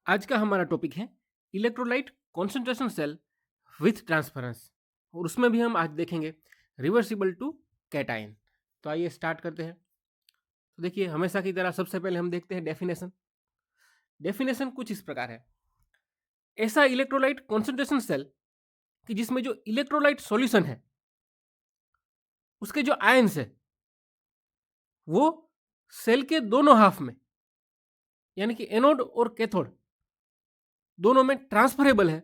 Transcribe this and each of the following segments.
आज का हमारा टॉपिक है electrolyte concentration cell with transference और उसमें भी हम आज देखेंगे रिवर्सिबल टू कैटायन। तो आइए स्टार्ट करते हैं। तो देखिए, हमेशा की तरह सबसे पहले हम देखते हैं डेफिनेशन। डेफिनेशन कुछ इस प्रकार है। ऐसा इलेक्ट्रोलाइट कॉन्सेंट्रेशन सेल कि जिसमें जो इलेक्ट्रोलाइट सॉल्यूशन है उसके जो आयंस है वो सेल के दोनों हाफ में यानी कि एनोड और कैथोड दोनों में ट्रांसफरेबल है,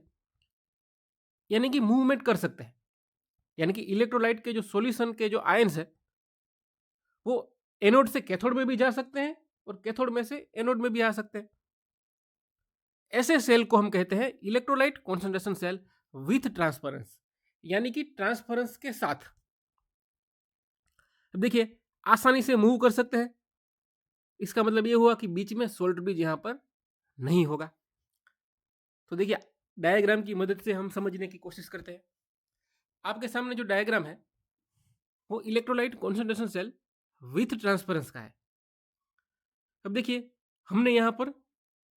यानी कि मूवमेंट कर सकते हैं। यानी कि इलेक्ट्रोलाइट के जो सॉल्यूशन के जो आयंस है वो एनोड से कैथोड में भी जा सकते हैं और कैथोड में से एनोड में भी आ सकते हैं। ऐसे सेल को हम कहते हैं electrolyte concentration cell with transference, यानी कि ट्रांसफरेंस के साथ। अब देखिए, आसानी से मूव कर सकते हैं। इसका मतलब ये हुआ कि बीच में सोल्ट ब्रिज यहां पर नहीं होगा। तो देखिए, डायग्राम की मदद से हम समझने की कोशिश करते हैं। आपके सामने जो डायग्राम है वो electrolyte concentration cell with transference का है। अब देखिए, हमने यहां पर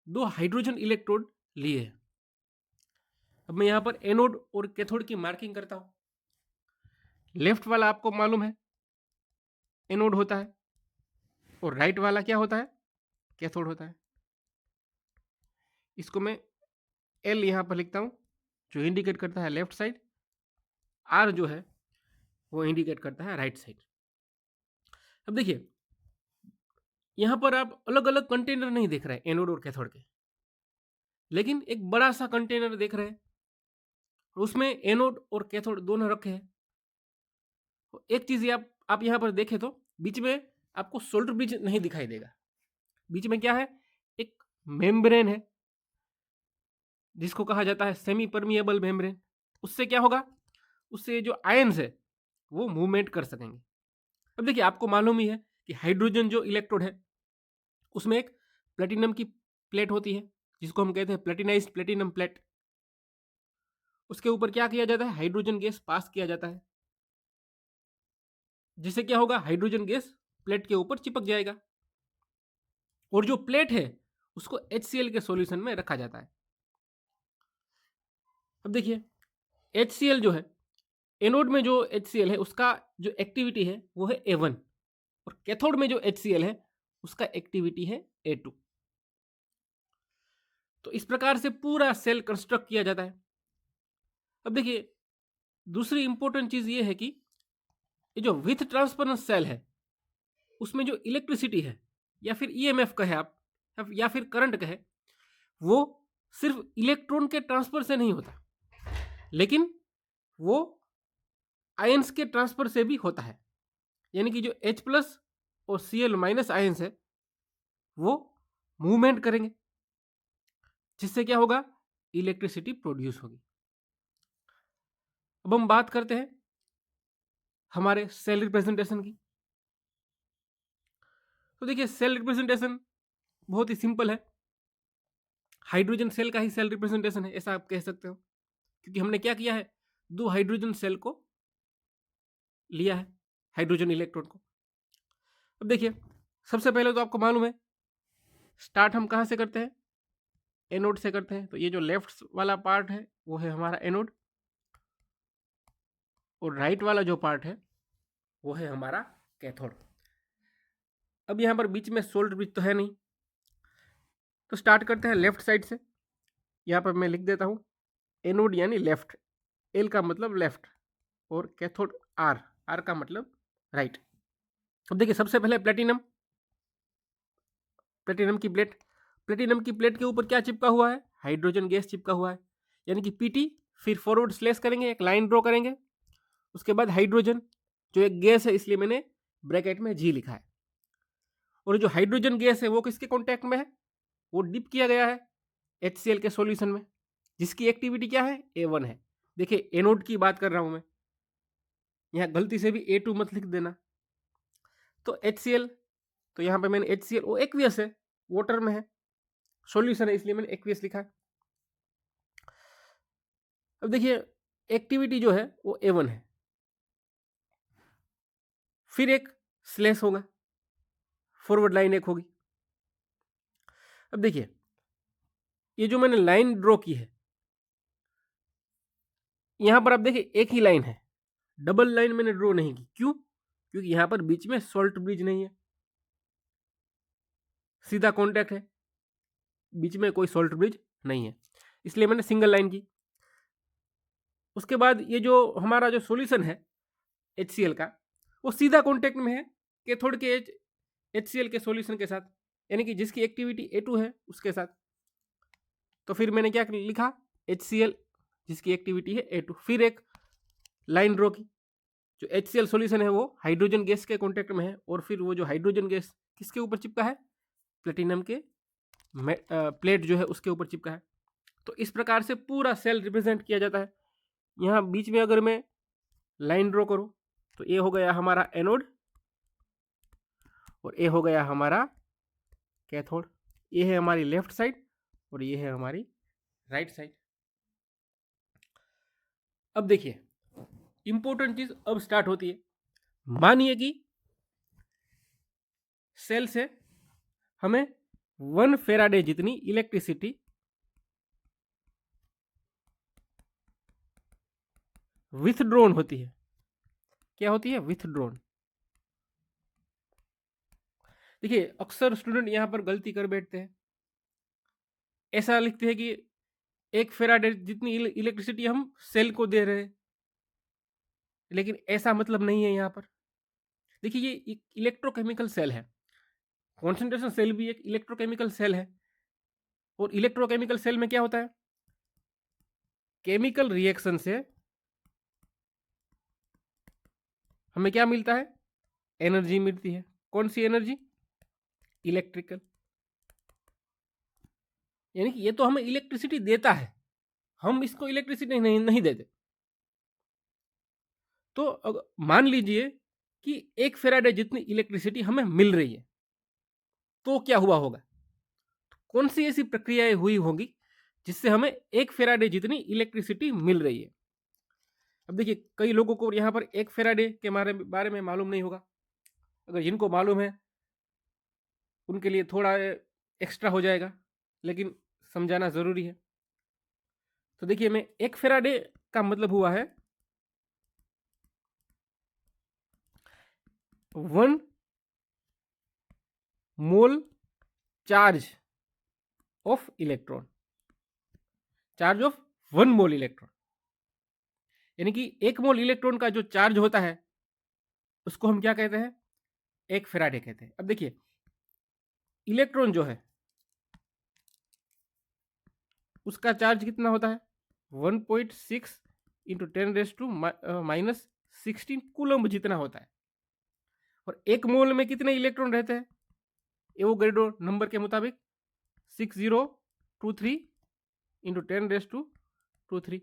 दो हाइड्रोजन इलेक्ट्रोड लिए हैं। अब मैं यहां पर एनोड और कैथोड की मार्किंग करता हूं। लेफ्ट वाला आपको मालूम है एनोड होता है और राइट वाला क्या होता है, कैथोड होता है। इसको मैं एल यहां पर लिखता हूं जो इंडिकेट करता है लेफ्ट साइड, आर जो है वो इंडिकेट करता है राइट साइड। अब देखिए, यहां पर आप अलग अलग कंटेनर नहीं देख रहे एनोड और कैथोड के, लेकिन एक बड़ा सा कंटेनर देख रहे हैं। उसमें एनोड और कैथोड दोनों रखे हैं। एक चीज आप यहां पर देखें तो बीच में आपको सोल्डर ब्रिज नहीं दिखाई देगा। बीच में क्या है, एक मेम्ब्रेन है जिसको कहा जाता है सेमी परमिएबल मेम्ब्रेन। उससे क्या होगा, उससे जो आयंस है वो मूवमेंट कर सकेंगे। अब देखिए, आपको मालूम ही है कि हाइड्रोजन जो इलेक्ट्रोड है उसमें एक प्लेटिनम की प्लेट होती है जिसको हम कहते हैं प्लेटिनाइज्ड प्लेटिनम प्लेट। उसके ऊपर क्या किया जाता है, हाइड्रोजन गैस पास किया जाता है, जिससे क्या होगा, हाइड्रोजन गैस प्लेट के ऊपर चिपक जाएगा और जो प्लेट है उसको HCl के सॉल्यूशन में रखा जाता है। अब देखिए, HCl जो है, एनोड में जो HCl है उसका जो एक्टिविटी है वो है A1 और कैथोड में जो HCl है उसका एक्टिविटी है A2। तो इस प्रकार से पूरा सेल कंस्ट्रक्ट किया जाता है। अब देखिए, दूसरी इंपॉर्टेंट चीज ये है कि ये जो विथ ट्रांसफरेंस सेल है उसमें जो इलेक्ट्रिसिटी है या फिर EMF कहे आप या फिर करंट कहे, वो सिर्फ इलेक्ट्रॉन के ट्रांसफर से नहीं होता, लेकिन वो आयंस के ट्रांसफर से भी होता है। यानी कि जो H+ और Cl- आयंस है वो मूवमेंट करेंगे, जिससे क्या होगा, इलेक्ट्रिसिटी प्रोड्यूस होगी। अब हम बात करते हैं हमारे सेल रिप्रेजेंटेशन की। तो देखिए, सेल रिप्रेजेंटेशन बहुत ही सिंपल है। हाइड्रोजन सेल का ही सेल रिप्रेजेंटेशन है, ऐसा आप कह सकते हो, क्योंकि हमने क्या किया है, दो हाइड्रोजन सेल को लिया है, हाइड्रोजन इलेक्ट्रॉन को। अब देखिए, सबसे पहले तो आपको मालूम है स्टार्ट हम कहाँ से करते हैं, एनोड से करते हैं। तो ये जो लेफ्ट वाला पार्ट है वो है हमारा एनोड और राइट वाला जो पार्ट है वो है हमारा कैथोड। अब यहाँ पर बीच में सोल्डर ब्रिज तो है नहीं, तो स्टार्ट करते हैं लेफ्ट साइड से। यहाँ पर मैं लिख देता हूँ एनोड यानी लेफ्ट, एल का मतलब लेफ्ट और कैथोड आर, आर का मतलब राइट। अब देखिए, सबसे पहले प्लेटिनम, प्लेटिनम की प्लेट। प्लेटिनम की प्लेट के ऊपर क्या चिपका हुआ है, हाइड्रोजन गैस चिपका हुआ है, यानी कि पीटी। फिर फॉरवर्ड स्लेश करेंगे, एक लाइन ड्रॉ करेंगे, उसके बाद हाइड्रोजन जो एक गैस है इसलिए मैंने ब्रैकेट में जी लिखा है। और जो हाइड्रोजन गैस है वो किसके कॉन्टैक्ट में है, वो डिप किया गया है HCl के सॉल्यूशन में, जिसकी एक्टिविटी क्या है, A1 है। देखिए, एनोड की बात कर रहा हूं मैं, यहाँ गलती से भी A2 मत लिख देना। तो HCl, तो यहाँ पे मैंने HCl, वो एक्वियस है, वाटर में है, सॉल्यूशन है इसलिए मैंने एक्वियस लिखा है। अब देखिए, एक्टिविटी जो है वो A1 है। फिर एक स्लेश होगा, फॉरवर्ड लाइन एक होगी। अब देखिए, ये जो मैंने लाइन ड्रॉ की है, यहां पर आप देखिए एक ही लाइन है, डबल लाइन मैंने ड्रॉ नहीं की। क्यों? क्योंकि यहां पर बीच में सॉल्ट ब्रिज नहीं है, सीधा कॉन्टैक्ट है, बीच में कोई सॉल्ट ब्रिज नहीं है, इसलिए मैंने सिंगल लाइन की। उसके बाद ये जो हमारा जो सॉल्यूशन है HCl का, वो सीधा कॉन्टैक्ट में है कैथोड के HCl के सॉल्यूशन के साथ, यानी कि जिसकी एक्टिविटी A2 है उसके साथ। तो फिर मैंने क्या लिखा, HCl जिसकी एक्टिविटी है A2। फिर एक लाइन ड्रॉ की, जो HCl सॉल्यूशन है वो हाइड्रोजन गैस के कॉन्टैक्ट में है, और फिर वो जो हाइड्रोजन गैस किसके ऊपर चिपका है, प्लेटिनम के प्लेट जो है उसके ऊपर चिपका है। तो इस प्रकार से पूरा सेल रिप्रेजेंट किया जाता है। यहाँ बीच में अगर मैं लाइन ड्रॉ करूं तो ये हो गया हमारा एनोड और ये हो गया हमारा कैथोड। ये है हमारी लेफ्ट साइड और ये है हमारी राइट साइड। अब देखिए इंपॉर्टेंट चीज अब स्टार्ट होती है। मानिए कि सेल से हमें 1 फेराडे जितनी इलेक्ट्रिसिटी विथड्रॉन होती है। क्या होती है? विथड्रॉन। देखिए अक्सर स्टूडेंट यहां पर गलती कर बैठते हैं, ऐसा लिखते हैं कि 1 फेराडे जितनी इलेक्ट्रिसिटी हम सेल को दे रहे हैं, लेकिन ऐसा मतलब नहीं है यहाँ पर। देखिए ये एक इलेक्ट्रोकेमिकल सेल है, कॉन्सेंट्रेशन सेल भी एक इलेक्ट्रोकेमिकल सेल है। और इलेक्ट्रोकेमिकल सेल में क्या होता है, केमिकल रिएक्शन से हमें क्या मिलता है, एनर्जी मिलती है। कौन सी एनर्जी? इलेक्ट्रिकल। यानी कि ये तो हमें इलेक्ट्रिसिटी देता है, हम इसको इलेक्ट्रिसिटी नहीं देते। तो मान लीजिए कि 1 फेराडे जितनी इलेक्ट्रिसिटी हमें मिल रही है, तो क्या हुआ होगा, कौन सी ऐसी प्रक्रियाएं हुई होगी जिससे हमें 1 फेराडे जितनी इलेक्ट्रिसिटी मिल रही है। अब देखिए कई लोगों को यहाँ पर 1 फेराडे के बारे में मालूम नहीं होगा। अगर जिनको मालूम है उनके लिए थोड़ा एक्स्ट्रा हो जाएगा, लेकिन समझाना जरूरी है। तो देखिए मैं 1 फेराडे का मतलब हुआ है 1 mole charge of electron, charge of 1 mole electron. यानी कि 1 मोल इलेक्ट्रॉन का जो चार्ज होता है उसको हम क्या कहते हैं, 1 फेराडे कहते हैं। अब देखिए इलेक्ट्रॉन जो है उसका चार्ज कितना होता है, 1.6 इंटू 10⁻⁻16 कूलम्ब जितना होता है। और 1 मोल में कितने इलेक्ट्रॉन रहते हैं, एवोगैड्रो नंबर के मुताबिक 6023 इंटू 10⁻23।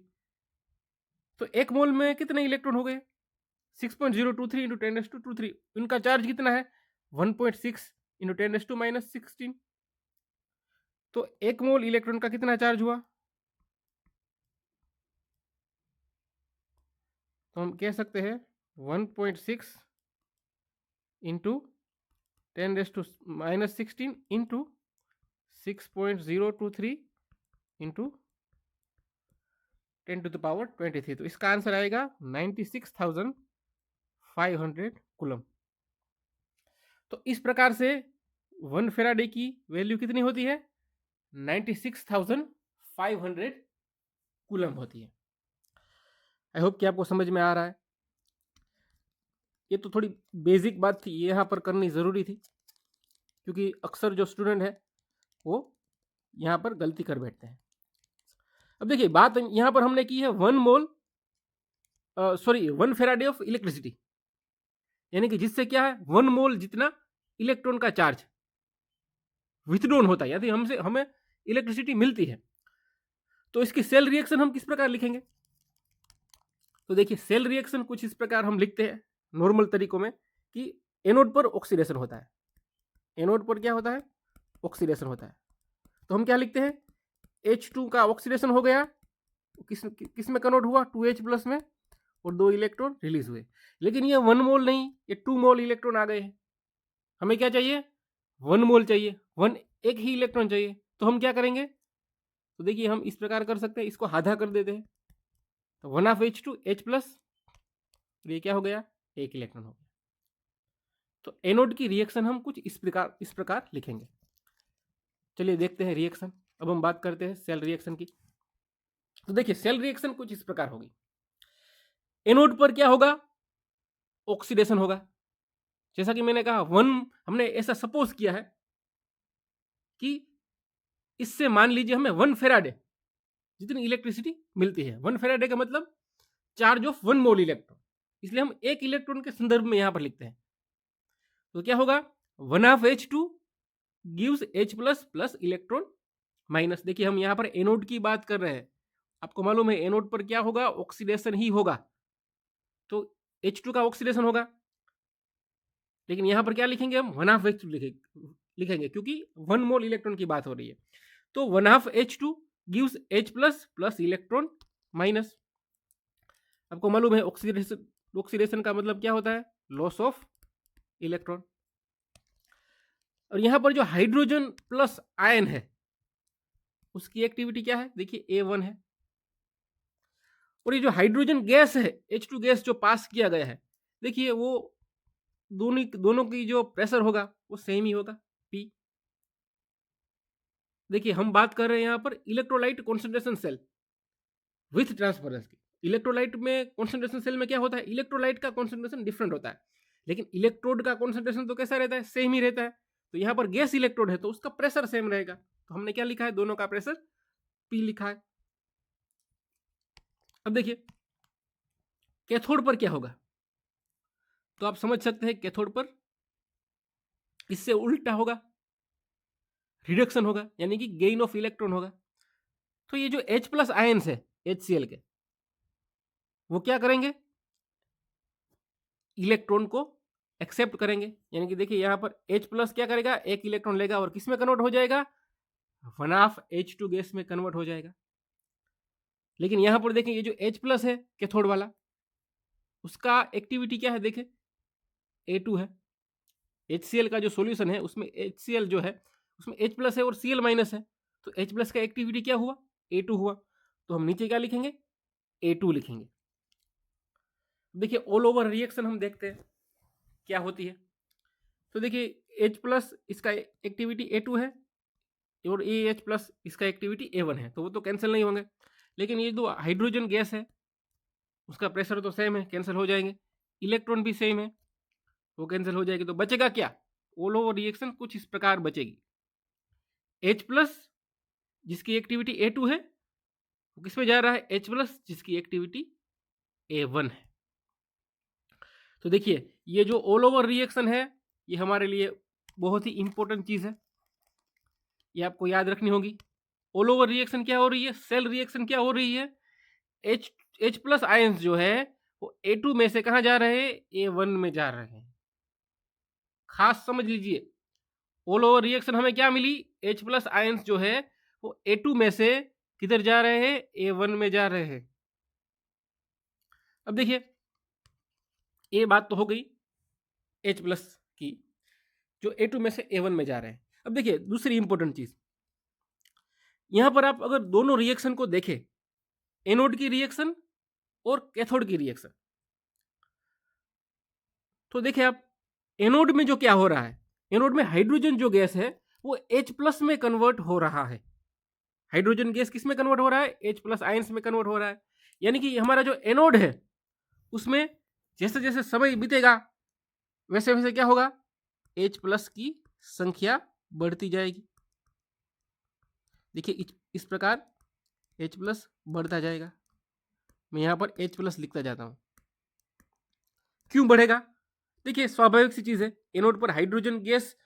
तो 1 मोल में कितने इलेक्ट्रॉन हो गए, 6.023 इंटू 10⁻23। इनका चार्ज कितना है, 1.6 इंटू 10⁻16। तो 1 मोल इलेक्ट्रॉन का कितना चार्ज हुआ, तो हम कह सकते हैं 1.6 इंटू 10⁻16 इंटू 6.023 इंटू 10⁻23। तो इसका आंसर आएगा 96,500 कूलम। तो इस प्रकार से 1 फेराडे की वैल्यू कितनी होती है, 96,500 कूलम होती है। आई होप कि आपको समझ में आ रहा है। ये तो थोड़ी बेसिक बात थी, यहाँ पर करनी ज़रूरी थी, क्योंकि अक्सर जो स्टूडेंट है वो यहाँ पर गलती कर बैठते हैं। अब देखिए बात यहाँ पर हमने की है 1 फेराडे ऑफ इलेक्ट्रिसिटी, यानी कि जिससे क्या है 1 मोल जितना इलेक्ट्रॉन का चार्ज विथड्रॉन होता है, यानी हमें इलेक्ट्रिसिटी मिलती है। तो इसकी सेल रिएक्शन हम किस प्रकार लिखेंगे, तो देखिए सेल रिएक्शन कुछ इस प्रकार हम लिखते हैं नॉर्मल तरीकों में कि एनोड पर ऑक्सीडेशन होता है। एनोड पर क्या होता है, ऑक्सीडेशन होता है। तो हम क्या लिखते हैं, H2 का ऑक्सीडेशन हो गया, किस में कन्वर्ट हुआ, 2H प्लस में, और 2 इलेक्ट्रॉन रिलीज हुए। लेकिन ये 1 मोल नहीं, ये 2 मोल इलेक्ट्रॉन आ गए हैं। हमें क्या चाहिए, 1 मोल चाहिए, एक ही इलेक्ट्रॉन चाहिए। तो हम क्या करेंगे, तो देखिए हम इस प्रकार कर सकते हैं, इसको आधा कर देते हैं, तो 1/2 H+, ये क्या हो गया, 1 इलेक्ट्रॉन हो गया। तो एनोड की रिएक्शन हम कुछ इस प्रकार लिखेंगे। चलिए देखते हैं रिएक्शन। अब हम बात करते हैं सेल रिएक्शन की। तो देखिए सेल रिएक्शन कुछ इस प्रकार होगी। एनोड पर क्या होगा, ऑक्सीडेशन होगा। जैसा कि मैंने कहा हमने ऐसा सपोज किया है कि इससे मान लीजिए हमें 1 फेराडे जितनी इलेक्ट्रिसिटी मिलती है। 1 फेराडे का मतलब चार्ज ऑफ 1 मोल इलेक्ट्रॉन, इसलिए हम 1 इलेक्ट्रॉन के संदर्भ में यहां पर लिखते हैं। तो क्या होगा, 1/2 gives H+ plus electron minus. देखिए हम यहां पर एनोड की बात कर रहे हैं, आपको मालूम है एनोड पर क्या होगा, ऑक्सीडेशन ही होगा, तो H2 का ऑक्सीडेशन होगा। लेकिन यहां पर क्या लिखेंगे हम, 1/2 लिखेंगे क्योंकि 1 मोल इलेक्ट्रॉन की बात हो रही है। तो 1/2 gives H+ plus electron minus. आपको मालूम है ऑक्सीडेशन का मतलब क्या होता है, लॉस ऑफ इलेक्ट्रॉन। और यहां पर जो हाइड्रोजन प्लस आयन है उसकी एक्टिविटी क्या है, देखिए A1 है। और ये जो हाइड्रोजन गैस है, H2 गैस जो पास किया गया है, देखिए वो दोनों की जो प्रेशर होगा वो सेम ही होगा, P। देखिए हम बात कर रहे हैं यहां पर electrolyte concentration cell with transference की। इलेक्ट्रोलाइट में कॉन्सेंट्रेशन सेल में क्या होता है, इलेक्ट्रोलाइट का कॉन्सेंट्रेशन डिफरेंट होता है, लेकिन इलेक्ट्रोड का कॉन्सेंट्रेशन तो कैसा रहता है, सेम ही रहता है। तो यहाँ पर गैस इलेक्ट्रोड है तो उसका प्रेशर सेम रहेगा, तो हमने क्या लिखा है, दोनों का प्रेशर P लिखा है। अब देखिए कैथोड पर क्या होगा, तो आप समझ सकते हैं कैथोड पर इससे उल्टा होगा, रिडक्शन होगा, यानी कि गेन ऑफ इलेक्ट्रॉन होगा। तो ये जो H+ आयंस है HCl के, वो क्या करेंगे, इलेक्ट्रॉन को एक्सेप्ट करेंगे। यानी कि देखिए यहां पर H+ क्या करेगा, 1 इलेक्ट्रॉन लेगा और किस में कन्वर्ट हो जाएगा, 1/2 गैस में कन्वर्ट हो जाएगा। लेकिन यहां पर देखिए ये जो H+ है कैथोड वाला, उसका एक्टिविटी क्या है, देखें A2 है। HCl का जो सॉल्यूशन है उसमें HCl जो है उसमें H+ है और Cl- है, तो H+ का एक्टिविटी क्या हुआ, A2 हुआ। तो हम नीचे क्या लिखेंगे, A2 लिखेंगे। देखिए ऑल ओवर रिएक्शन हम देखते हैं क्या होती है। तो देखिए H+ इसका एक्टिविटी A2 है और AH+ इसका एक्टिविटी A1 है, तो वो तो कैंसिल नहीं होंगे। लेकिन ये जो हाइड्रोजन गैस है उसका प्रेशर तो सेम है, कैंसिल हो जाएंगे। इलेक्ट्रॉन भी सेम है, वो कैंसिल हो जाएगी। तो बचेगा क्या, ऑल ओवर रिएक्शन कुछ इस प्रकार बचेगी। H+ जिसकी एक्टिविटी A2 है वो किस में जा रहा है, H+ जिसकी एक्टिविटी A1 है। तो देखिए ये जो ऑल ओवर रिएक्शन है ये हमारे लिए बहुत ही इंपॉर्टेंट चीज है, ये आपको याद रखनी होगी। ऑल ओवर रिएक्शन क्या हो रही है, सेल रिएक्शन क्या हो रही है, H+ आयंस जो है वो A2 में से कहां जा रहे हैं, A1 में जा रहे हैं। खास समझ लीजिए, ऑल ओवर रिएक्शन हमें क्या मिली, H+ आयंस जो है वो A2 में से किधर जा रहे हैं, A1 में जा रहे हैं। अब देखिए ये बात तो हो गई H+ की, जो A2 में से A1 में जा रहे हैं। अब देखिए दूसरी इंपॉर्टेंट चीज, यहां पर आप अगर दोनों रिएक्शन को देखें, एनोड की रिएक्शन और कैथोड की रिएक्शन, तो देखिए आप एनोड में जो क्या हो रहा है, एनोड में हाइड्रोजन जो गैस है वो H+ में कन्वर्ट हो रहा है। हाइड्रोजन गैस किस में कन्वर्ट हो रहा है, H+ आयंस में कन्वर्ट हो रहा है। यानी कि हमारा जो एनोड है उसमें जैसे जैसे समय बीतेगा वैसे वैसे क्या होगा, H+ की संख्या बढ़ती जाएगी। देखिए इस प्रकार H+ बढ़ता जाएगा। मैं यहां पर H+ लिखता जाता हूं। क्यों बढ़ेगा, देखिए स्वाभाविक सी चीज है, एनोड पर हाइड्रोजन गैस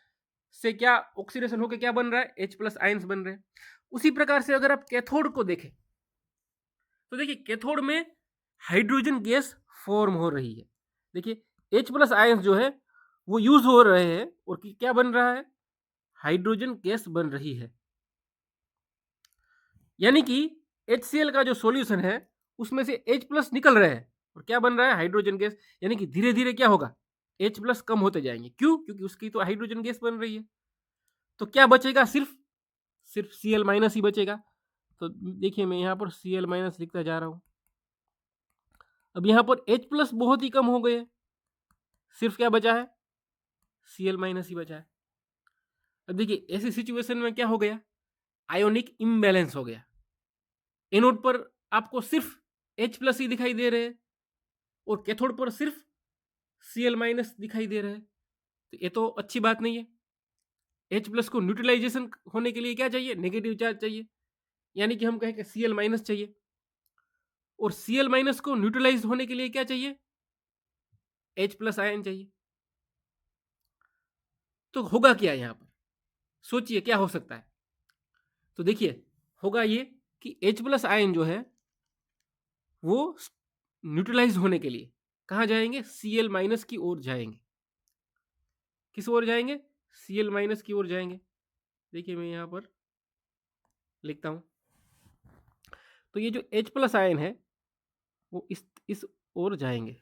से क्या ऑक्सीडेशन होकर क्या बन रहा है, H+ आयंस बन रहे हैं। उसी प्रकार से अगर आप कैथोड को देखें तो देखिए कैथोड में हाइड्रोजन गैस फॉर्म हो रही है। देखिए H+ आयंस जो है वो यूज हो रहे हैं और क्या बन रहा है, हाइड्रोजन गैस बन रही है। यानी कि HCl का जो सॉल्यूशन है उसमें से H+ निकल रहे हैं और क्या बन रहा है, हाइड्रोजन गैस। यानी कि धीरे धीरे क्या होगा, H+ कम होते जाएंगे। क्यों, क्योंकि उसकी तो हाइड्रोजन गैस बन रही है। तो क्या बचेगा, सिर्फ Cl- ही बचेगा। तो देखिए मैं यहाँ पर Cl माइनस लिखता जा रहा हूँ। अब यहाँ पर H प्लस बहुत ही कम हो गए, सिर्फ क्या बचा है, Cl माइनस ही बचा है। अब देखिए ऐसी सिचुएशन में क्या हो गया, आयोनिक इम्बैलेंस हो गया। एनोड पर आपको सिर्फ H प्लस ही दिखाई दे रहे हैं और कैथोड पर सिर्फ Cl माइनस दिखाई दे रहे हैं, तो ये तो अच्छी बात नहीं है। H प्लस को न्यूट्रलाइजेशन होने के लिए क्या चाहिए, नेगेटिव चार्ज चाहिए, यानी कि हम कहें कि Cl माइनस चाहिए, और Cl माइनस को न्यूट्रलाइज होने के लिए क्या चाहिए, H प्लस आयन चाहिए। तो होगा क्या यहाँ पर, सोचिए क्या हो सकता है। तो देखिए होगा ये कि H प्लस आयन जो है वो न्यूट्रलाइज होने के लिए कहाँ जाएंगे, Cl माइनस की ओर जाएंगे। किस ओर जाएंगे, Cl माइनस की ओर जाएंगे। देखिए मैं यहाँ पर लिखता हूँ, तो ये जो H प्लस आयन है वो इस ओर जाएंगे।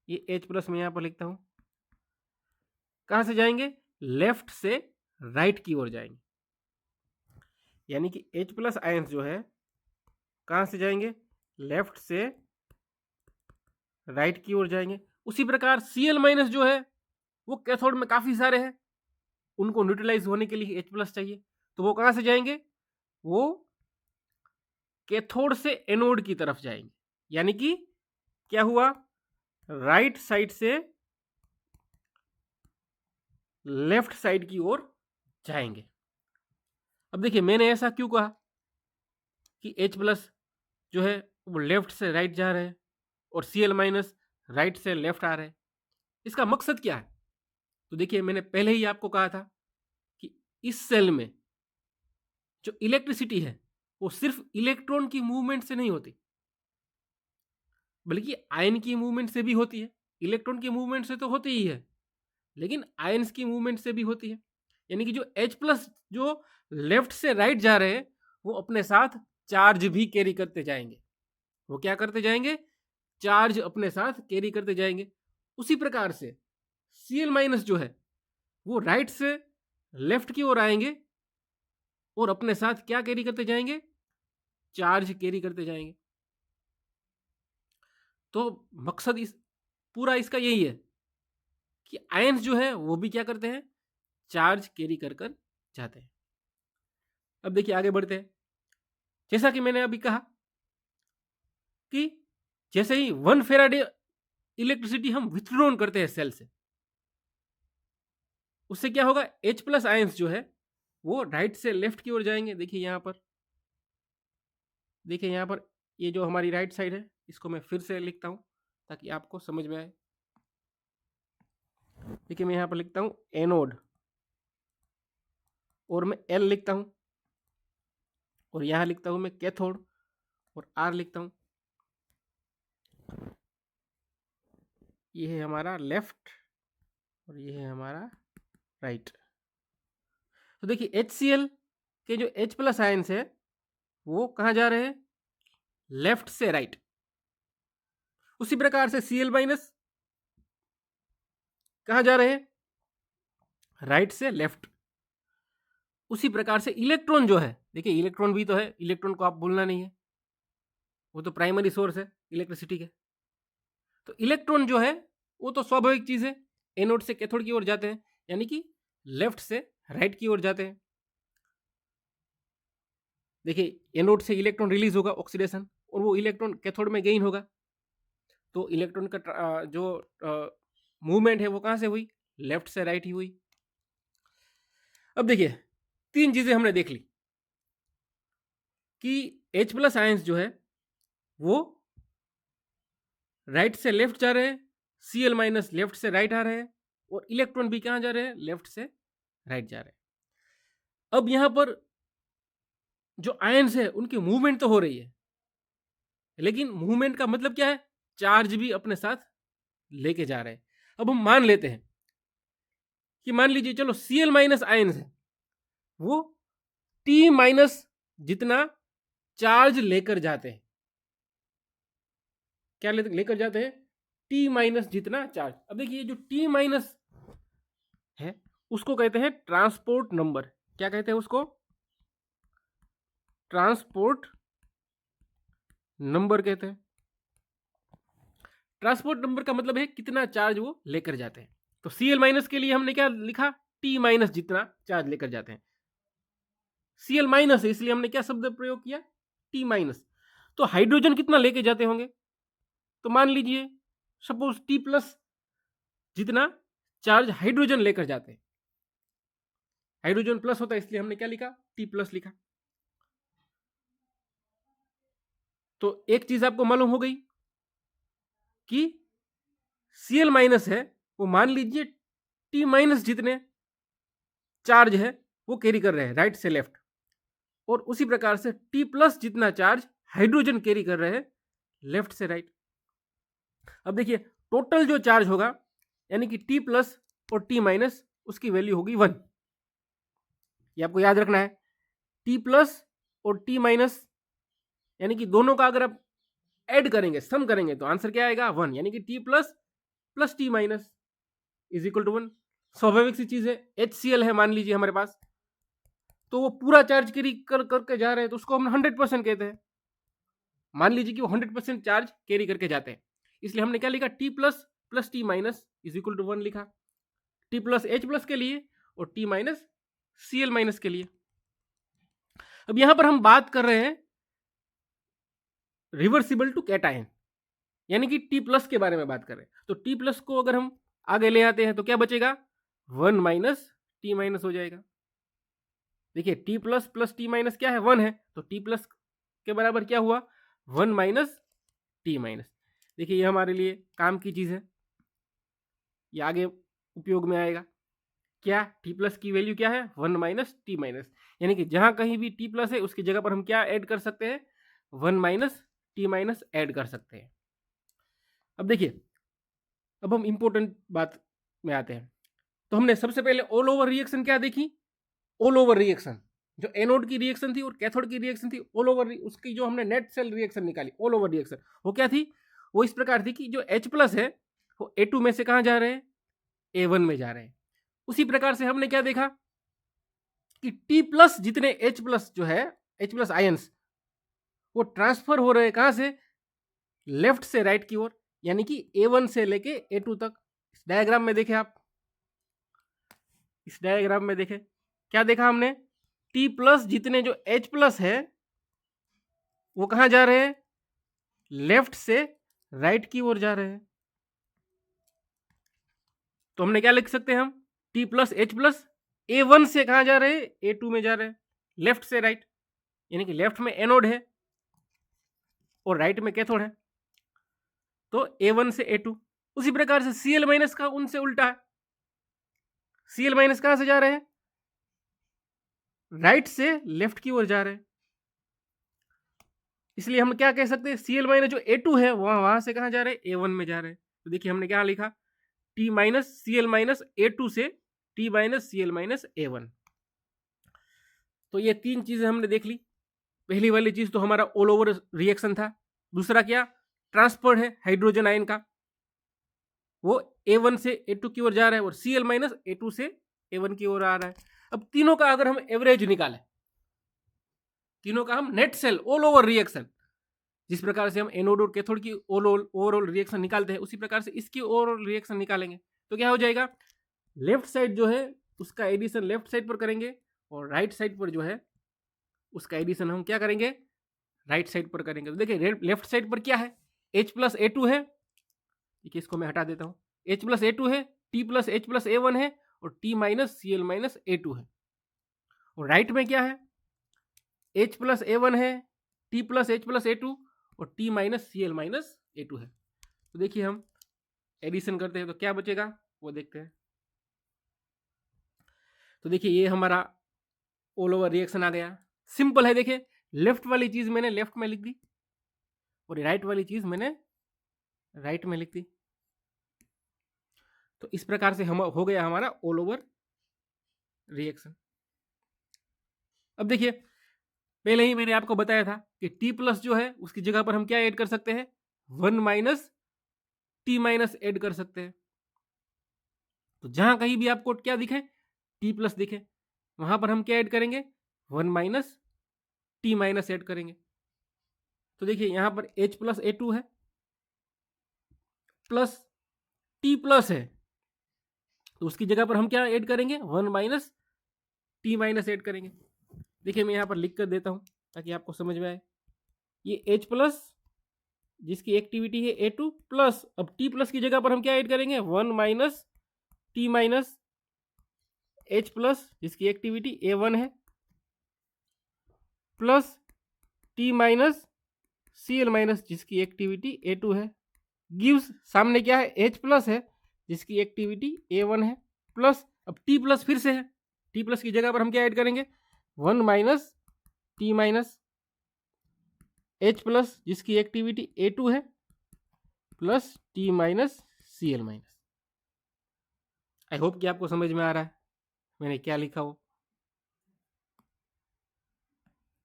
ये H प्लस मैं यहाँ पर लिखता हूँ, कहाँ से जाएंगे, लेफ्ट से राइट की ओर जाएंगे। यानी कि H प्लस आयन जो है कहाँ से जाएंगे, लेफ्ट से राइट की ओर जाएंगे। उसी प्रकार Cl माइनस जो है वो कैथोड में काफी सारे हैं, उनको न्यूट्रलाइज होने के लिए H प्लस चाहिए, तो वो कहाँ से जाएंगे, वो कैथोड से एनोड की तरफ जाएंगे। यानी कि क्या हुआ, राइट साइड से लेफ्ट साइड की ओर जाएंगे। अब देखिए मैंने ऐसा क्यों कहा कि H प्लस जो है वो लेफ्ट से राइट जा रहे हैं और Cl माइनस राइट से लेफ्ट आ रहे हैं, इसका मकसद क्या है। तो देखिए मैंने पहले ही आपको कहा था कि इस सेल में जो इलेक्ट्रिसिटी है वो सिर्फ इलेक्ट्रॉन की मूवमेंट से नहीं होती, बल्कि आयन की मूवमेंट से भी होती है। इलेक्ट्रॉन की मूवमेंट से तो होती ही है, लेकिन आयन्स की मूवमेंट से भी होती है। यानी कि जो H प्लस जो लेफ्ट से राइट जा रहे हैं वो अपने साथ चार्ज भी कैरी करते जाएंगे। वो क्या करते जाएंगे, चार्ज अपने साथ कैरी करते जाएंगे। उसी प्रकार से Cl माइनस जो है वो राइट से लेफ्ट की ओर आएंगे और अपने साथ क्या कैरी करते जाएंगे, चार्ज कैरी करते जाएंगे। तो मकसद इस पूरा इसका यही है कि आयन्स जो है वो भी क्या करते हैं, चार्ज कैरी कर कर जाते हैं। अब देखिए आगे बढ़ते हैं। जैसा कि मैंने अभी कहा कि जैसे ही 1 फेराडे इलेक्ट्रिसिटी हम विथड्रॉन करते हैं सेल से, उससे क्या होगा, H प्लस आयन्स जो है वो राइट से लेफ्ट की ओर जाएंगे। देखिए यहाँ पर, देखिए यहाँ पर ये जो हमारी राइट साइड है इसको मैं फिर से लिखता हूँ ताकि आपको समझ में आए। देखिए मैं यहाँ पर लिखता हूँ एनोड और मैं L लिखता हूँ, और यहाँ लिखता हूँ मैं कैथोड और R लिखता हूँ। ये है हमारा लेफ्ट और ये है हमारा राइट। तो देखिए HCl के जो H प्लस आयन्स है वो कहाँ जा रहे हैं, लेफ्ट से राइट। उसी प्रकार से Cl माइनस कहाँ जा रहे हैं, राइट से लेफ्ट। उसी प्रकार से इलेक्ट्रॉन जो है, देखिए इलेक्ट्रॉन भी तो है, इलेक्ट्रॉन को आप भूलना नहीं है, वो तो प्राइमरी सोर्स है इलेक्ट्रिसिटी के। तो इलेक्ट्रॉन जो है वो तो स्वाभाविक चीज है, एनोड से कैथोड की ओर जाते हैं, यानी कि लेफ्ट से राइट की ओर जाते हैं। देखिए एनोड से इलेक्ट्रॉन रिलीज होगा ऑक्सीडेशन, और वो इलेक्ट्रॉन कैथोड में गेन होगा। तो इलेक्ट्रॉन का जो मूवमेंट है वो कहाँ से हुई, लेफ्ट से राइट ही हुई। अब देखिए 3 चीजें हमने देख ली कि H प्लस आयंस जो है वो राइट से लेफ्ट जा रहे हैं, Cl माइनस लेफ्ट से राइट आ रहे हैं, और इलेक्ट्रॉन भी कहाँ जा रहे हैं, लेफ्ट से राइट जा रहे हैं। अब यहां पर जो आयंस है उनकी मूवमेंट तो हो रही है, लेकिन मूवमेंट का मतलब क्या है, चार्ज भी अपने साथ लेके जा रहे हैं। अब हम मान लेते हैं कि मान लीजिए चलो Cl माइनस आयंस है वो T माइनस जितना चार्ज लेकर जाते हैं। क्या लेकर जाते हैं, T माइनस जितना चार्ज। अब देखिए जो T माइनस है उसको कहते हैं ट्रांसपोर्ट नंबर। क्या कहते हैं उसको, ट्रांसपोर्ट नंबर कहते हैं। ट्रांसपोर्ट नंबर का मतलब है कितना चार्ज वो लेकर जाते हैं। तो Cl माइनस के लिए हमने क्या लिखा, T माइनस जितना चार्ज लेकर जाते हैं। Cl माइनस है इसलिए हमने क्या शब्द प्रयोग किया, T माइनस। तो हाइड्रोजन कितना लेके जाते होंगे, तो मान लीजिए सपोज T प्लस जितना चार्ज हाइड्रोजन लेकर जाते हैं। हाइड्रोजन प्लस होता है इसलिए हमने क्या लिखा, T प्लस लिखा। तो एक चीज आपको मालूम हो गई कि Cl माइनस है वो मान लीजिए T माइनस जितने चार्ज है वो कैरी कर रहे हैं राइट से लेफ्ट, और उसी प्रकार से T प्लस जितना चार्ज हाइड्रोजन कैरी कर रहे हैं लेफ्ट से राइट। अब देखिए टोटल जो चार्ज होगा यानी कि T प्लस और T माइनस उसकी वैल्यू होगी 1। ये आपको याद रखना है, T प्लस और T माइनस यानी कि दोनों का अगर आप ऐड करेंगे, सम करेंगे तो आंसर क्या आएगा 1, यानी कि T plus plus T minus is equal to 1। स्वाभाविक सी चीज है, HCl है मान लीजिए हमारे पास, तो वो पूरा चार्ज कैरी करके जा रहे हैं तो उसको हम 100% कहते हैं। मान लीजिए कि वो 100% चार्ज कैरी करके जाते हैं, इसलिए हमने क्या लिखा, T plus plus T minus is equal to 1 लिखा। T प्लस H प्लस के लिए और T माइनस Cl माइनस के लिए। अब यहां पर हम बात कर रहे हैं रिवर्सिबल टू कैटायन, यानी कि T प्लस के बारे में बात कर रहे हैं। तो T प्लस को अगर हम आगे ले आते हैं तो क्या बचेगा, 1 माइनस T माइनस हो जाएगा। देखिए T plus plus T minus क्या है, 1 है, तो T प्लस के बराबर क्या हुआ, 1 माइनस T माइनस। देखिए ये हमारे लिए काम की चीज है, ये आगे उपयोग में आएगा। क्या, T प्लस की वैल्यू क्या है, 1 माइनस T माइनस, यानी कि जहां कहीं भी T प्लस है उसकी जगह पर हम क्या ऐड कर सकते हैं, 1 माइनस T माइनस ऐड कर सकते हैं। अब देखिए अब हम इंपॉर्टेंट बात में आते हैं। तो हमने सबसे पहले ऑल ओवर रिएक्शन क्या देखी, ऑल ओवर रिएक्शन जो एनोड की रिएक्शन थी और कैथोड की रिएक्शन थी, ऑल ओवर उसकी जो हमने नेट सेल रिएक्शन निकाली ऑल ओवर रिएक्शन, वो क्या थी, वो इस प्रकार थी कि जो H प्लस है वो A2 में से कहां जा रहे हैं, A1 में जा रहे हैं। उसी प्रकार से हमने क्या देखा कि T प्लस जितने H प्लस जो है H प्लस आयंस वो ट्रांसफर हो रहे हैं कहां से, लेफ्ट से राइट की ओर, यानी कि A1 से लेके A2 तक। इस डायग्राम में देखें आप, इस डायग्राम में देखें क्या देखा हमने, T प्लस जितने जो H प्लस है वो कहां जा रहे हैं, लेफ्ट से राइट की ओर जा रहे हैं। तो हमने क्या लिख सकते हैं हम, T plus H plus A1 से कहां जा रहे हैं, A2 में जा रहे हैं, लेफ्ट से राइट, यानी कि लेफ्ट में एनोड है और राइट में कैथोड है, तो A1 से A2। उसी प्रकार से Cl माइनस का उनसे उल्टा है, Cl माइनस कहां से जा रहे हैं, राइट से लेफ्ट की ओर जा रहे हैं, इसलिए हम क्या कह सकते हैं, Cl माइनस जो A2 है वहां से कहां जा रहे हैं, A1 में जा रहे हैं। तो देखिए हमने क्या लिखा, T minus Cl minus A2 से T minus Cl minus A1। तो ये तीन चीजें हमने देख ली। पहली वाली चीज तो हमारा ऑल ओवर रिएक्शन था। दूसरा क्या, ट्रांसफर है हाइड्रोजन आयन का, वो A1 से A2 की ओर जा रहा है और Cl माइनस A2 से A1 की ओर आ रहा है। अब तीनों का अगर हम एवरेज निकालें, तीनों का हम net cell all over reaction, जिस प्रकार से हम एनोड और कैथोड की ओवरऑल रिएक्शन निकालते हैं उसी प्रकार से इसकी ओवरऑल रिएक्शन निकालेंगे। तो क्या हो जाएगा, लेफ्ट साइड जो है उसका एडिशन लेफ्ट साइड पर करेंगे और राइट साइड पर जो है उसका एडिशन हम क्या करेंगे, राइट साइड पर करेंगे। तो देखिए लेफ्ट साइड पर क्या है, H प्लस A2 है, देखिए इसको मैं हटा देता हूँ, H प्लस A2 है, T plus H plus A1 है और T minus Cl minus A2 है। और राइट में क्या है, H प्लस A1 है, T plus H plus A2 और T minus Cl minus A2 है। तो देखिए हम एडिशन करते हैं तो क्या बचेगा वो देखते हैं। तो देखिए ये हमारा ऑल ओवर रिएक्शन आ गया, सिंपल है। देखिए लेफ्ट वाली चीज मैंने लेफ्ट में लिख दी और राइट वाली चीज मैंने राइट में लिख दी। तो इस प्रकार से हम हो गया हमारा ऑल ओवर रिएक्शन। अब देखिए पहले ही मैंने आपको बताया था कि T प्लस जो है उसकी जगह पर हम क्या ऐड कर सकते हैं, 1 माइनस T माइनस ऐड कर सकते हैं। तो जहां कहीं भी आपको क्या दिखे, T प्लस दिखे, वहां पर हम क्या ऐड करेंगे, 1 माइनस टी माइनस ऐड करेंगे। तो देखिए यहाँ पर H प्लस A2 है प्लस T प्लस है, तो उसकी जगह पर हम क्या ऐड करेंगे, 1 माइनस टी माइनस ऐड करेंगे। देखिए मैं यहाँ पर लिख कर देता हूँ ताकि आपको समझ में आए। ये H प्लस जिसकी एक्टिविटी है A2 प्लस, अब T प्लस की जगह पर हम क्या ऐड करेंगे, 1 minus T minus H plus जिसकी एक्टिविटी A1 है plus T minus Cl minus जिसकी एक्टिविटी A2 है, गिव्स सामने क्या है, H प्लस है जिसकी एक्टिविटी A1 है प्लस, अब T प्लस फिर से है, T प्लस की जगह पर हम क्या ऐड करेंगे, 1 minus T minus H plus जिसकी एक्टिविटी A2 है plus T minus Cl minus. I hope कि आपको समझ में आ रहा है मैंने क्या लिखा हो।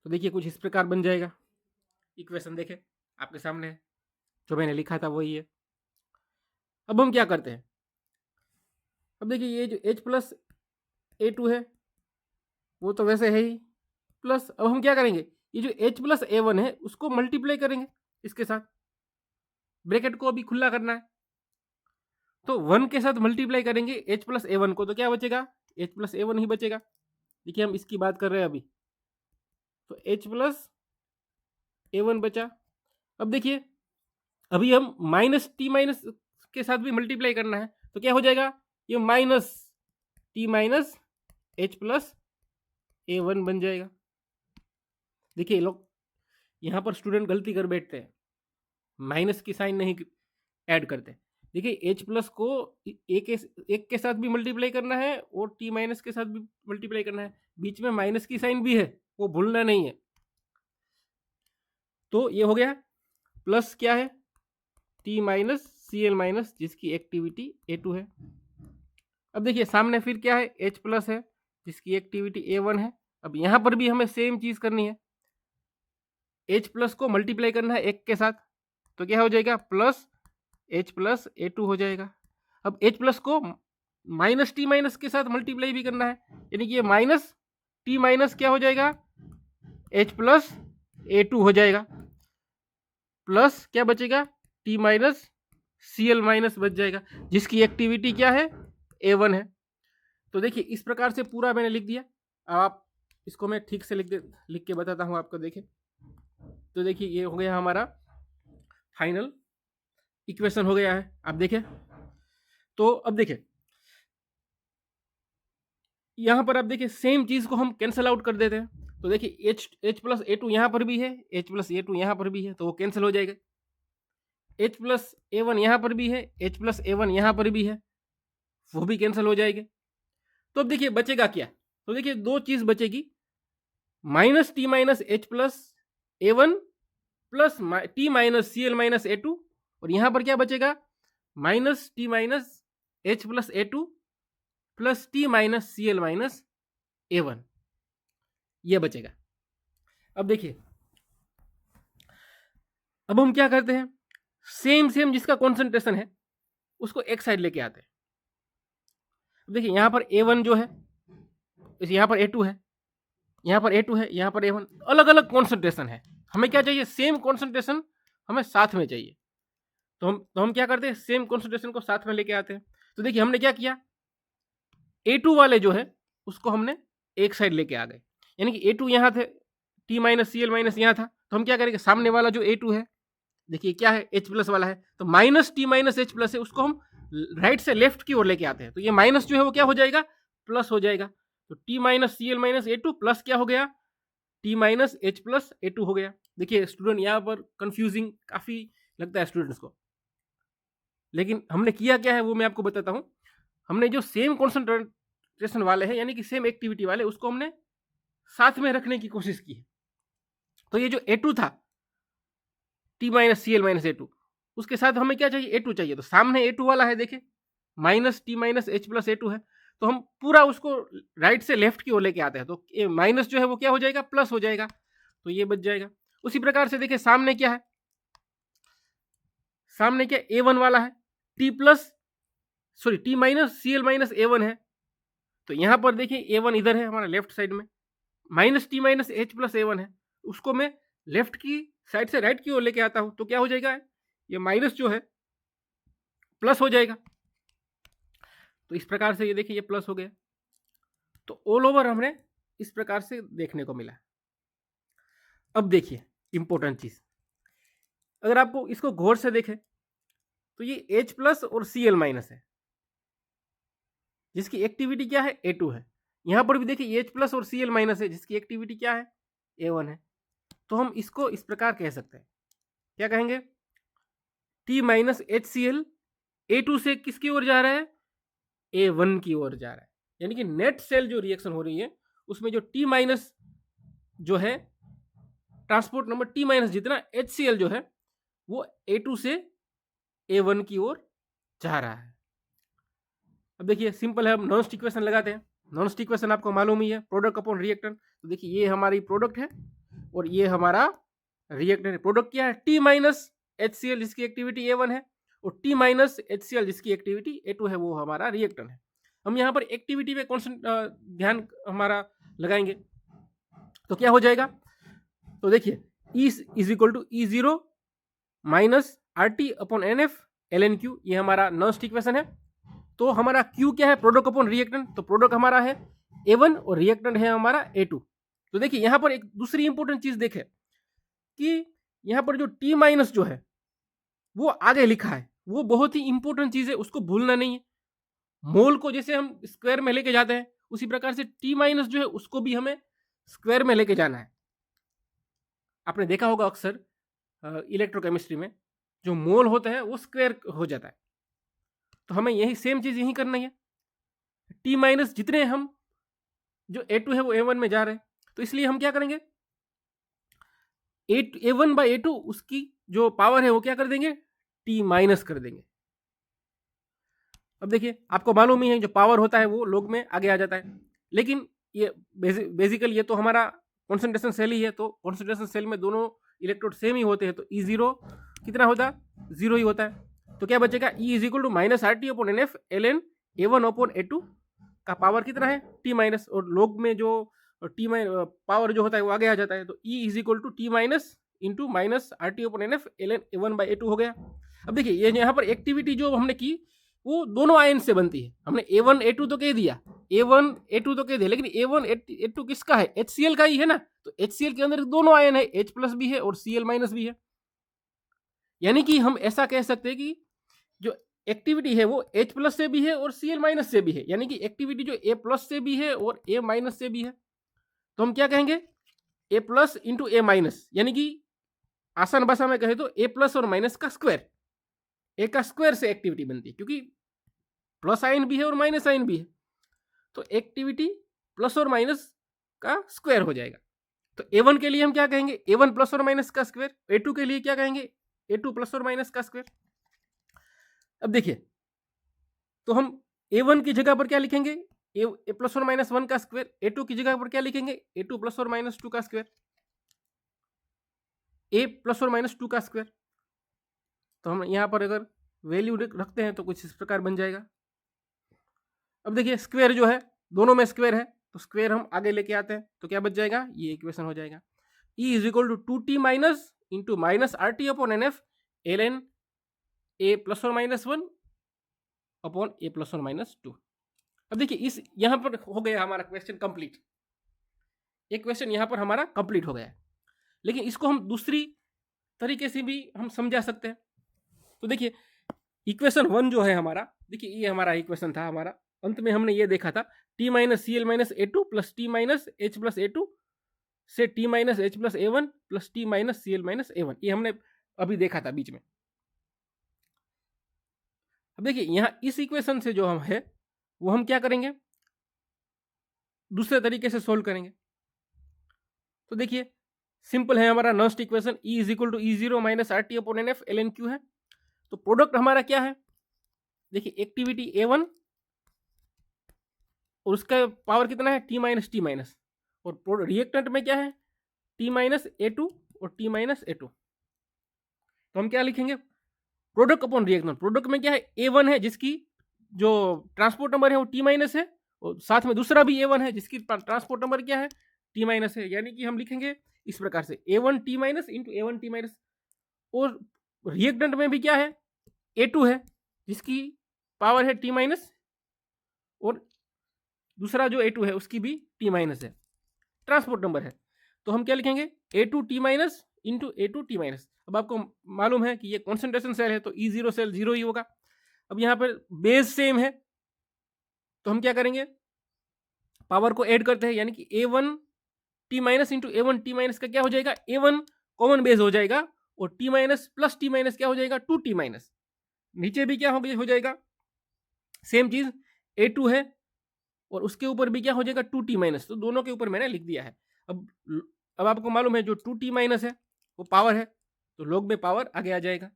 तो देखिए कुछ इस प्रकार बन जाएगा। इक्वेशन देखें आपके सामने है, जो मैंने लिखा था वही है। अब हम क्या करते हैं, अब देखिए ये जो H प्लस A2 है वो तो वैसे है ही, प्लस अब हम क्या करेंगे, ये जो H प्लस A1 है उसको मल्टीप्लाई करेंगे इसके साथ, ब्रैकेट को अभी खुला करना है, तो 1 के साथ मल्टीप्लाई करेंगे H प्लस A1 को, तो क्या बचेगा, H प्लस A1 ही बचेगा। देखिए हम इसकी बात कर रहे हैं अभी, तो H प्लस A1 बचा। अब देखिए अभी हम माइनस टी माइनस के साथ भी मल्टीप्लाई करना है, तो क्या हो जाएगा, ये minus T minus H plus A1 बन जाएगा। देखिए लोग यहाँ पर स्टूडेंट गलती कर बैठते हैं, माइनस की साइन नहीं ऐड करते। देखिए H प्लस को एक के साथ भी मल्टीप्लाई करना है और T माइनस के साथ भी मल्टीप्लाई करना है, बीच में माइनस की साइन भी है, वो भूलना नहीं है। तो ये हो गया, प्लस क्या है, T माइनस Cl माइनस जिसकी एक्टिविटी A2 है। अब देखिए सामने फिर क्या है, H प्लस है जिसकी एक्टिविटी A1 है। अब यहाँ पर भी हमें सेम चीज करनी है, H प्लस को मल्टीप्लाई करना है एक के साथ, तो क्या हो जाएगा, प्लस H प्लस A2 हो जाएगा। अब H प्लस को माइनस टी माइनस के साथ मल्टीप्लाई भी करना है, यानी कि ये माइनस टी माइनस क्या हो जाएगा, H प्लस A2 हो जाएगा, प्लस क्या बचेगा, T माइनस Cl माइनस बच जाएगा जिसकी एक्टिविटी क्या है, A1 है। तो देखिए इस प्रकार से पूरा मैंने लिख दिया। अब आप इसको मैं ठीक से लिख के बताता हूँ आपको। देखिए तो देखिए ये हो गया हमारा फाइनल इक्वेशन हो गया है। आप देखिए, तो अब देखिए यहाँ पर आप देखिए सेम चीज को हम कैंसल आउट कर देते हैं। तो देखिए H प्लस A2 यहाँ पर भी है, H प्लस A2 यहाँ पर भी है, तो वो कैंसिल हो जाएगा। H प्लस A1 यहाँ पर भी है, H प्लस A1 यहाँ पर भी है, वो भी कैंसिल हो जाएंगे। तो अब देखिए बचेगा क्या, तो देखिए दो चीज बचेगी, minus T minus H plus A1 plus T minus Cl minus A2, और यहाँ पर क्या बचेगा, minus T minus H plus A2 plus T minus Cl minus A1, ये बचेगा। अब देखिए अब हम क्या करते हैं, सेम जिसका कॉन्सेंट्रेशन है उसको एक साइड लेके आते हैं। अब देखिए यहाँ पर A1 जो है, यहाँ पर A2 है, यहाँ पर A2 है, यहाँ पर A1, अलग अलग कॉन्सेंट्रेशन है। हमें क्या चाहिए, सेम कॉन्सेंट्रेशन हमें साथ में चाहिए। तो हम क्या करते हैं, सेम कॉन्सेंट्रेशन को साथ में लेके आते हैं। तो देखिए हमने क्या किया, A2 वाले जो है उसको हमने एक साइड लेके आ गए, यानी कि A2 यहाँ थे, T माइनस Cl माइनस यहाँ था, तो हम क्या करेंगे, सामने वाला जो A2 है देखिए क्या है, H प्लस वाला है, तो minus T minus H plus है, उसको हम राइट से लेफ्ट की ओर लेके आते हैं। तो ये माइनस जो है वो क्या हो जाएगा, प्लस हो जाएगा। तो T minus Cl minus A2 plus क्या हो गया, T minus H plus A2 हो गया। देखिए स्टूडेंट यहाँ पर कंफ्यूजिंग काफी लगता है स्टूडेंट्स को, लेकिन हमने किया क्या है वो मैं आपको बताता हूँ। हमने जो सेम कॉन्सेंट्रेशन वाले हैं यानी कि सेम एक्टिविटी वाले, उसको हमने साथ में रखने की कोशिश की है। तो ये जो A2 था, T minus Cl minus A2, उसके साथ हमें क्या चाहिए, A2 चाहिए। तो सामने A2 वाला है, देखे minus T minus H plus A2 है, तो हम पूरा उसको राइट से लेफ्ट की ओर लेके आते हैं। तो माइनस जो है वो क्या हो जाएगा, प्लस हो जाएगा, तो ये बच जाएगा। उसी प्रकार से देखिए सामने क्या है, सामने क्या A1 वाला है, T minus Cl minus A1 है, तो यहां पर देखिए A1 इधर है हमारा लेफ्ट साइड में, minus T minus H plus A1 है, उसको मैं लेफ्ट की साइड से राइट की ओर लेके आता हूँ तो क्या हो जाएगा, ये माइनस जो है प्लस हो जाएगा। तो इस प्रकार से ये देखिए ये प्लस हो गया। तो ऑल ओवर हमने इस प्रकार से देखने को मिला। अब देखिए इंपॉर्टेंट चीज, अगर आपको इसको गौर से देखें तो ये H प्लस और Cl माइनस है, जिसकी एक्टिविटी क्या है, A2 है। यहां पर भी देखिए H प्लस और Cl माइनस है, जिसकी एक्टिविटी क्या है, A1 है। तो हम इसको इस प्रकार कह सकते हैं, क्या कहेंगे, T माइनस HCl A2 से किसकी ओर जा रहा है, A1 की ओर जा रहा है। यानी कि नेट सेल जो रिएक्शन हो रही है उसमें जो T माइनस जो है ट्रांसपोर्ट नंबर T माइनस जितना HCl जो है वो A2 से A1 की ओर जा रहा है। अब देखिए सिंपल है, हम नॉन स्टिक इक्वेशन लगाते हैं। नॉन स्टिक इक्वेशन आपको मालूम ही है, प्रोडक्ट अपॉन रिएक्टेंट। तो देखिए ये हमारी प्रोडक्ट है और ये हमारा रिएक्टेंट है। प्रोडक्ट क्या है, T माइनस HCl जिसकी एक्टिविटी A1 है, और T माइनस HCl जिसकी एक्टिविटी A2 है, वो हमारा रिएक्टेंट है। हम यहाँ पर एक्टिविटी पे कॉन्सेंट ध्यान हमारा लगाएंगे तो क्या हो जाएगा, तो देखिए E is equal to E0 minus RT upon NF ln Q, ये हमारा नॉन स्टिक इक्वेशन है। तो हमारा Q क्या है, प्रोडक्ट अपॉन रिएक्टेंट। तो प्रोडक्ट हमारा है A1 और रिएक्टेंट है हमारा A2। तो देखिए यहाँ पर एक दूसरी इंपॉर्टेंट चीज देखें कि यहाँ पर जो T माइनस जो है वो आगे लिखा है, वो बहुत ही इंपॉर्टेंट चीज है, उसको भूलना नहीं है। मोल को जैसे हम स्क्वायर में लेके जाते हैं उसी प्रकार से T माइनस जो है उसको भी हमें स्क्वायर में लेके जाना है। आपने देखा होगा अक्सर इलेक्ट्रोकेमिस्ट्री में जो मोल होता है वो स्क्वायर हो जाता है। तो हमें यही सेम चीज यही करनी है। T माइनस जितने हम जो A2 है वो A1 में जा रहे हैं, तो इसलिए हम क्या करेंगे, A1 बाई A2 उसकी जो पावर है वो क्या कर देंगे, T माइनस कर देंगे। अब देखिए आपको मालूम ही है जो पावर होता है वो लॉग में आगे आ जाता है, लेकिन ये बेसिकली ये तो हमारा कॉन्सेंट्रेशन सेल ही है। तो कॉन्सेंट्रेशन सेल में दोनों इलेक्ट्रोड सेम ही होते हैं, तो E0 कितना होता है, 0 ही होता है। तो क्या बचेगा, E is equal to minus RT upon NF ln A1 upon A2 का पावर कितना है, T माइनस, और लॉग में जो T पावर जो होता है वो आगे आ जाता है। तो E is equal to T minus into minus RT upon NF ln A1 by A2 हो गया। अब देखिए ये यहाँ पर एक्टिविटी जो हमने की वो दोनों आयन से बनती है। हमने A1 A2 तो कह दिया, A1 A2 तो कह दिया, लेकिन A1 A2 किसका है, HCl का ही है ना। तो HCl के अंदर दोनों आयन है, H प्लस भी है और Cl माइनस भी है। यानी कि हम ऐसा कह सकते हैं कि जो एक्टिविटी है वो H प्लस से भी है और Cl माइनस से भी है। यानी कि एक्टिविटी जो A प्लस से भी है और A माइनस से भी है। तो हम क्या कहेंगे, A plus into A minus, यानी कि आसान भाषा में कहे तो A प्लस और माइनस का स्क्वायर, A का स्क्वायर से एक्टिविटी बनती है, क्योंकि प्लस आयन भी है और माइनस आयन भी है। तो एक्टिविटी प्लस और माइनस का स्क्वायर हो जाएगा। तो A1 के लिए हम क्या कहेंगे, A1 प्लस और माइनस का स्क्वायर। A2 के लिए क्या कहेंगे, A2 प्लस और माइनस का स्क्वायर। अब देखिए तो हम A1 की जगह पर क्या लिखेंगे, A प्लस और माइनस 1 का स्क्वायर। A2 की जगह पर क्या लिखेंगे, A2 प्लस और माइनस 2 का स्क्वायर, A प्लस और माइनस 2 का स्क्वायर। तो हम यहाँ पर अगर वैल्यू रखते हैं तो कुछ इस प्रकार बन जाएगा। अब देखिए स्क्वायर जो है दोनों में स्क्वायर है, तो स्क्वायर हम आगे लेके आते हैं तो क्या बच जाएगा, ये इक्वेशन हो जाएगा। E is equal to 2T minus into minus RT upon NF ln A plus और माइनस 1 अपॉन A प्लस और माइनस 2। अब देखिए इस यहाँ पर हो गया हमारा क्वेश्चन कंप्लीट। एक क्वेश्चन यहाँ पर हमारा कंप्लीट हो गया है, लेकिन इसको हम दूसरी तरीके से भी हम समझा सकते हैं। तो देखिए इक्वेशन 1 जो है हमारा, देखिए ये हमारा इक्वेशन था, हमारा अंत में हमने ये देखा था T minus Cl minus A2 plus T minus H plus A2 से T minus H plus A1 plus T minus Cl minus A1, ये हमने अभी देखा था बीच में। अब देखिए यहाँ इस इक्वेशन से जो हम है वो हम क्या करेंगे, दूसरे तरीके से सोल्व करेंगे। तो देखिए सिंपल है, हमारा नॉन स्टिक equation E is equal to E0 minus RT upon NF ln Q है। तो प्रोडक्ट हमारा क्या है, देखिए एक्टिविटी A1 और उसका पावर कितना है, T माइनस T माइनस, और रिएक्टेंट में क्या है, T माइनस A2 और T माइनस A2। तो हम क्या लिखेंगे, प्रोडक्ट अपॉन रिएक्टेंट। प्रोडक्ट में क्या है, A1 है जिसकी जो ट्रांसपोर्ट नंबर है वो T माइनस है, और साथ में दूसरा भी A1 है जिसकी ट्रांसपोर्ट नंबर क्या है, टी माइनस है, यानी कि हम लिखेंगे इस प्रकार से A1T minus into A1T minus. और रिएक्टेंट में भी क्या है, A2 है जिसकी पावर है T माइनस, और दूसरा जो A2 है उसकी भी T माइनस है, ट्रांसपोर्ट नंबर है। तो हम क्या लिखेंगे, A2T minus into A2T minus. अब आपको मालूम है कि ये कॉन्सेंट्रेशन सेल है तो E0 सेल 0 ही होगा। अब यहाँ पर बेस सेम है तो हम क्या करेंगे, पावर को ऐड करते हैं, यानी कि A1T minus into A1T minus का क्या हो जाएगा, A1 कॉमन बेस हो जाएगा, और T minus plus T minus क्या हो जाएगा, 2T माइनस। नीचे भी क्या हो जाएगा, सेम चीज A2 है और उसके ऊपर भी क्या हो जाएगा 2T माइनस। तो दोनों के ऊपर मैंने लिख दिया है। अब आपको मालूम है जो 2T माइनस है वो पावर है, तो लॉग में पावर आगे आ जाएगा।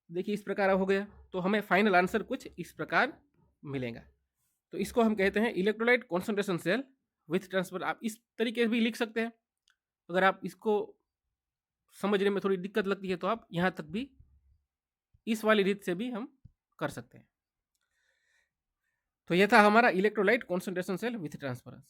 देखिए इस प्रकार हो गया, तो हमें फाइनल आंसर कुछ इस प्रकार मिलेगा। तो इसको हम कहते हैं electrolyte concentration cell with transfer. आप इस तरीके से भी लिख सकते हैं। अगर आप इसको समझने में थोड़ी दिक्कत लगती है तो आप यहाँ तक भी इस वाली रीत से भी हम कर सकते हैं। तो यह था हमारा electrolyte concentration cell with transference.